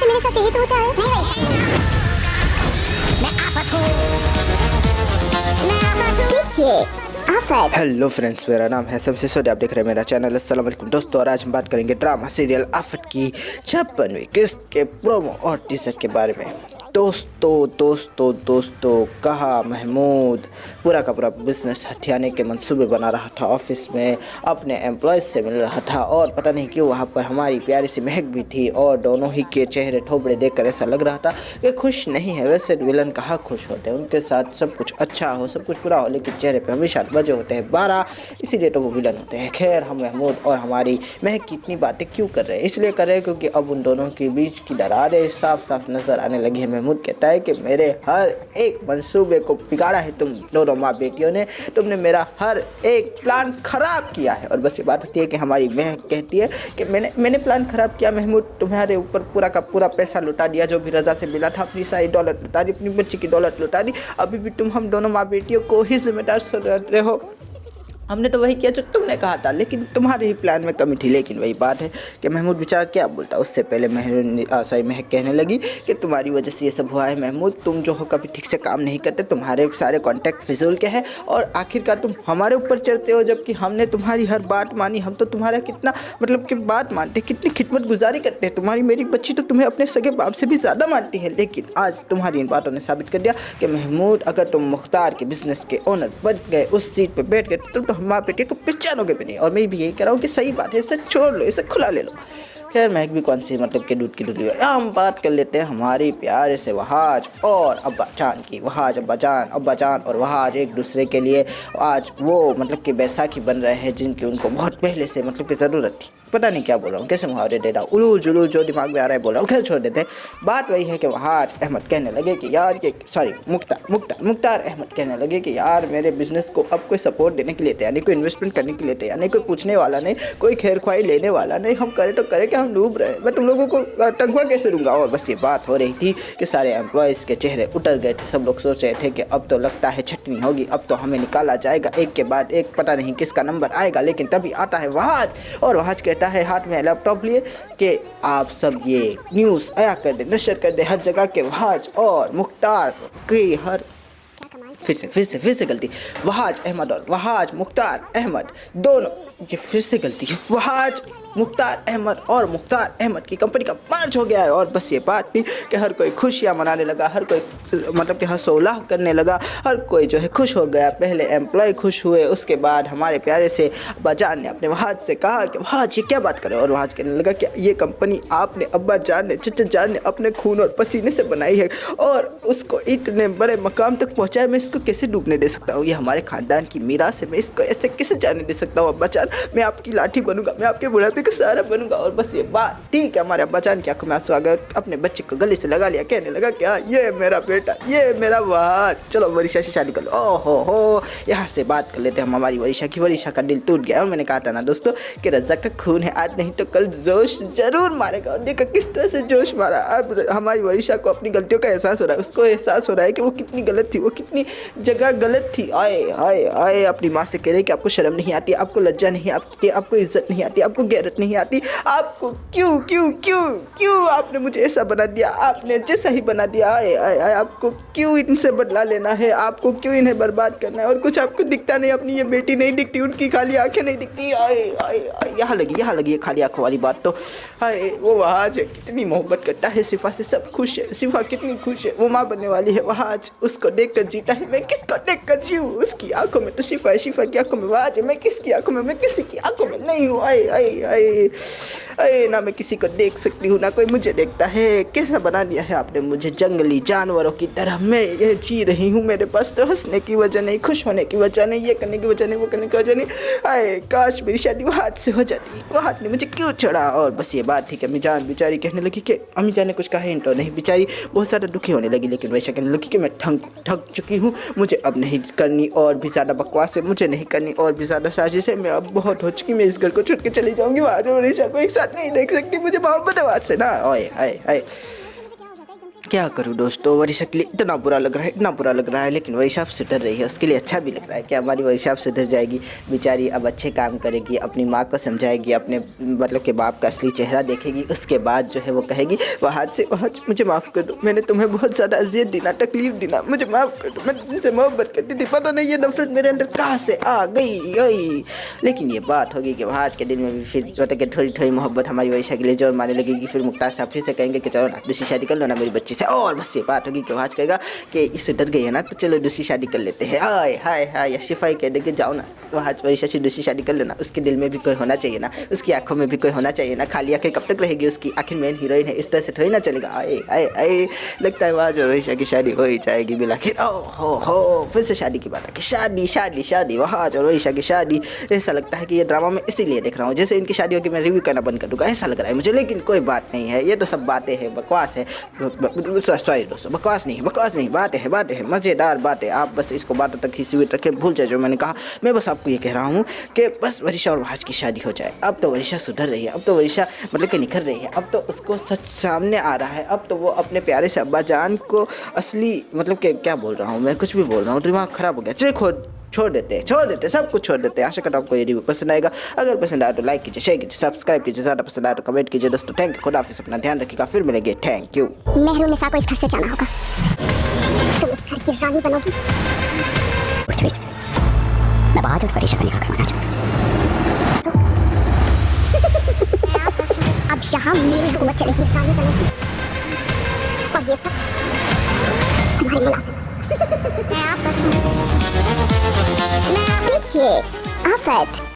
मेरे साथ यही तो होता है। नहीं भाई, मैं आफत हूँ, मैं आफत हूँ। पीछे आफत। हेलो फ्रेंड्स, मेरा नाम है सबसे सोडा, आप देख रहे हैं मेरा चैनल। अस्सलाम वालेकुम दोस्तों, और आज हम बात करेंगे ड्रामा सीरियल आफत की 56वीं किस्त के प्रोमो और टीजर के बारे में। दोस्तों कहा महमूद पूरा का पूरा बिजनेस हथियाने के मंसूबे बना रहा था। ऑफिस में अपने एम्प्लॉयज़ से मिल रहा था और पता नहीं क्यों वहाँ पर हमारी प्यारी सी महक भी थी और दोनों ही के चेहरे ठोबड़े देखकर ऐसा लग रहा था कि खुश नहीं है। वैसे विलन कहाँ खुश होते हैं, उनके साथ सब कुछ अच्छा हो, सब कुछ बुरा हो, लेकिन चेहरे पे हमेशा वजह होते हैं 12, इसीलिए तो वो विलन होते हैं। खैर, हम महमूद और हमारी महक की इतनी बातें क्यों कर रहे हैं? इसलिए कर रहे हैं क्योंकि अब उन दोनों के बीच की दरारें साफ साफ नज़र आने लगी है। महमूद कहता है कि मेरे हर एक मंसूबे को बिगाड़ा है तुम दोनों माँ बेटियों ने, तुमने मेरा हर एक प्लान खराब किया है। और बस ये बात होती है कि हमारी महक कहती है कि मैंने प्लान खराब किया महमूद, तुम्हारे ऊपर पूरा का पूरा पैसा लुटा दिया जो भी रज़ा से मिला था, अपनी सारी दौलत लुटा दी, अपनी बच्ची की दौलत लुटा दी। अभी भी तुम हम दोनों माँ बेटियों को ही जिम्मेदार रहे हो। हमने तो वही किया जो तुमने कहा था, लेकिन तुम्हारे ही प्लान में कमी थी। लेकिन वही बात है कि महमूद बेचारा क्या बोलता। उससे पहले महक कहने लगी कि तुम्हारी वजह से ये सब हुआ है महमूद, तुम जो हो कभी ठीक से काम नहीं करते, तुम्हारे सारे कॉन्टैक्ट फिजूल के हैं और आखिरकार तुम हमारे ऊपर चढ़ते हो, जबकि हमने तुम्हारी हर बात मानी। हम तो तुम्हारा कितना मतलब कि बात मानते, कितनी खिदमत गुजारी करते हैं। तुम्हारी मेरी बच्ची तो तुम्हें अपने सगे बाप से भी ज़्यादा मानती है, लेकिन आज तुम्हारी इन बातों ने साबित कर दिया कि महमूद, अगर तुम मुख्तार के बिजनेस के ओनर बन गए, उस सीट पर बैठ गए, तुम तो माँ बेटे को पहचानोगे भी नहीं। और मैं भी यही कह रहा हूँ कि सही बात है, इसे छोड़ लो, इसे खुला ले लो। खैर, महक भी कौन सी मतलब के दूध की डुली है। हम बात कर लेते हैं हमारी प्यारे से वहाज और अब्बा जान की। वहाज अब्बा जान और वहाज एक दूसरे के लिए आज वो मतलब कि बैसाखी बन रहे हैं जिनकी उनको बहुत पहले से मतलब कि ज़रूरत थी। पता नहीं क्या बोल रहा हूँ, कैसे मुहावरे दे रहा हूँ, उलूल जुलूल जो दिमाग में आ रहा है बोल रहा हूँ। खैर छोड़ देते हैं। बात वही है कि वहाज अहमद कहने लगे कि यार ये मुख्तार अहमद कहने लगे कि यार मेरे बिजनेस को अब कोई सपोर्ट देने के लिए तैयार नहीं, कोई इन्वेस्टमेंट करने के लिए तैयार नहीं, कोई पूछने वाला नहीं, कोई खैर ख्वाही लेने वाला नहीं। हम करें तो करें कि हम डूब रहे हैं, मैं तुम लोगों को तनख्वाह कैसे दूंगा। और बस ये बात हो रही थी कि सारे एम्प्लॉयज़ के चेहरे उतर गए थे। सब लोग सोच रहे थे कि अब तो लगता है छटनी होगी, अब तो हमें निकाला जाएगा एक के बाद एक, पता नहीं किसका नंबर आएगा। लेकिन तभी आता है वहाज और वहाज कहता है हाथ में लैपटॉप लिए कि आप सब ये न्यूज़ आया कर दे, नशर कर दे हर जगह के वहाज और मुख्तार की हर फिर से गलती। वहाज अहमद और वहाज मुख्तार अहमद दोनों, ये फिर से गलती। वहाज मुख्तार अहमद और मुख्तार अहमद की कंपनी का मर्ज हो गया है। और बस ये बात थी कि हर कोई खुशियाँ मनाने लगा, हर कोई मतलब कि हंसोल्लाह करने लगा, हर कोई जो है खुश हो गया। पहले एम्प्लॉय खुश हुए, उसके बाद हमारे प्यारे से अब्बा जान ने अपने वहाज से कहा कि वहाज ये क्या बात करे। और वहाज कहने लगा कि ये कंपनी आपने, अब्बा जान ने, चचा जान ने अपने खून और पसीने से बनाई है और उसको इतने बड़े मकाम तक पहुँचाया। मैं इसको कैसे डूबने दे सकता हूँ? ये हमारे ख़ानदान की मीरास है, मैं इसको ऐसे कैसे जाने दे सकता हूँ? अब्बा जान, मैं आपकी लाठी बनूंगा, मैं आपके बुढ़ापे का सहारा बनूंगा। और बस ये बात ठीक है, हमारे अब्बा जान की आंखों में आंसू आ गए, अपने बच्चे को गले से लगा लिया, कहने लगा क्या ये मेरा बेटा, ये मेरा वहाज, चलो वरीशा से शादी कर लो। ओहो हो, यहाँ से बात कर लेते हैं हम हमारी वरीशा की। वरीशा का दिल टूट गया और मैंने कहा था ना दोस्तों कि रज़ा का खून है, आज नहीं तो कल जोश जरूर मारेगा। और देखा किस तरह से जोश मारा। अब हमारी वरीशा को अपनी गलतियों का एहसास हो रहा है, उसको एहसास हो रहा है कि वो कितनी गलत थी, वो कितनी जगह गलत थी। आए आए आए, अपनी माँ से कह रहे कि आपको शर्म नहीं आती, आपको लज्जा नहीं आती, आपको इज्जत नहीं आती, आपको गैरत नहीं आती, आपको क्यों क्यों क्यों क्यों आपने मुझे ऐसा बना दिया, आपने जैसा ही बना दिया। आए आए आए, आपको क्यों इनसे बदला लेना है, आपको क्यों इन्हें बर्बाद करना है। और कुछ आपको दिखता नहीं, अपनी ये बेटी नहीं दिखती, उनकी खाली आंखें नहीं दिखती। आए आए आए, यहाँ लगी है खाली आंखों वाली बात। तो हाय, वो वहाज है, कितनी मोहब्बत करता है सिफा से, सब खुश है, सिफा कितनी खुश है, वो माँ बनने वाली है। वहाज उसको देख कर जीता है, मैं किसको देख कर जीऊँ? उसकी आंखों में तो सिफा है, सिफा की आंखों में वहाज है, मैं किसकी आंखों में, मैं किसी की आंखों में नहीं हूँ। आए आए आए आए, ना मैं किसी को देख सकती हूँ, ना कोई मुझे देखता है। कैसा बना दिया है आपने मुझे, जंगली जानवरों की तरह मैं ये जी रही हूँ। मेरे पास तो हंसने की वजह नहीं, खुश होने की वजह नहीं, ये करने की वजह नहीं, वो करने की वजह नहीं। आए, काश मेरी शादी वो हाथ से हो जाती, वो हाथ ने मुझे क्यों छोड़ा। और बस ये बात थी कि अम्मी जान बेचारी कहने लगी कि अम्मी जान ने कुछ कहा तो नहीं, बेचारी बहुत ज़्यादा दुखी होने लगी। लेकिन वैसा कहने लगी कि मैं थक चुकी हूँ, मुझे अब नहीं करनी और भी ज़्यादा बकवास है, मुझे नहीं करनी और भी ज़्यादा साजिश है, मैं अब बहुत हो चुकी, मैं इस घर को छुट के चली जाऊँगी। वहाँ जो वरीशा को एक साथ नहीं देख सकती, मुझे मोहब्बत है वहाँ से ना। आए आए आए, क्या करूं दोस्तों, वर्षा के लिए इतना बुरा लग रहा है, इतना बुरा लग रहा है, लेकिन वर्षा अब सुधर रही है, उसके लिए अच्छा भी लग रहा है कि हमारी वर्षा अब सुधर जाएगी। बेचारी अब अच्छे काम करेगी, अपनी माँ को समझाएगी, अपने मतलब के बाप का असली चेहरा देखेगी। उसके बाद जो है वो कहेगी वहाँ मुझे माफ़ कर दो, मैंने तुम्हें बहुत ज़्यादा अजियत दी ना, तकलीफ दी ना, मुझे माफ़ कर दो, मैं तुमसे मोहब्बत करती थी, पता नहीं ये नफरत मेरे अंदर कहाँ से आ गई। लेकिन ये बात होगी कि आज के दिन में भी फिर मतलब कि थोड़ी थोड़ी मोहब्बत हमारी वर्षा के लिए जोर मारने लगेगी। फिर मुख्तार साहब फिर से कहेंगे कि चलो ना दूसरी शादी कर लो ना मेरी बच्ची से, और बस ये बात होगी कि आज कहेगा कि इससे डर गई है ना, तो चलो दूसरी शादी कर लेते हैं। हाय हाय हाय, या शिफाई कह दे कि जाओ ना, तो आज वर्षा से दूसरी शादी कर लेना। उसके दिल में भी कोई होना चाहिए ना, उसकी आंखों में भी कोई होना चाहिए ना, खाली आंखें कब तक रहेगी उसकी, आखिर मेन हीरोइन है, इस तरह से थोड़ी ना चलेगा। आए आए आए, लगता है आज वर्षा की शादी हो ही जाएगी बिला के। हो फिर से शादी की बात है कि शादी शादी शादी, वहाँ और वर्षा की शादी। ऐसा लगता है कि ये ड्रामा मैं इसीलिए देख रहा हूँ, जैसे इनकी शादी होगी मैं रिव्यू करना बंद कर दूँगा, ऐसा लग रहा है मुझे। लेकिन कोई बात नहीं है, ये तो सब बातें हैं, बकवास है। सॉरी दोस्तों, बकवास नहीं, बातें हैं, मज़ेदार बातें। आप बस इसको बातों तक ही सीमित रखें, भूल जाए जो मैंने कहा। मैं बस आपको ये कह रहा हूँ कि बस वर्षा और वहाज की शादी हो जाए। अब तो वर्षा सुधर रही है, अब तो वर्षा मतलब कि निखर रही है, अब तो उसको सच सामने आ रहा है। अब तो वो अपने प्यारे से अब्बा जान को असली मतलब कि क्या बोल रहा हूँ मैं, कुछ भी बोल रहा हूँ, दिमाग ख़राब हो गया। चलो छोड़ देते सब कुछ छोड़ देते हैं। आशा करता हूँ आपको ये रिव्यू पसंद आएगा। अगर पसंद आए तो लाइक कीजिए, शेयर कीजिए, सब्सक्राइब कीजिए, ज़्यादा पसंद आए तो कमेंट कीजिए। दोस्तों थैंक यू, खुदा हाफिज़, अपना ध्यान रखिएगा, फिर मिलेंगे, थैंक यू। मेहरुनिसा को इस घर से जाना होगा, तुम इस घर की रानी बनोगी। मैं बहुत वर्षा का निकाह करवाना चाहता हूँ। अब यहाँ मेरी हुकूमत चलेगी, रानी बनेगी, और ये सब तुम्हारे मुलाजिम। देखिए आफत।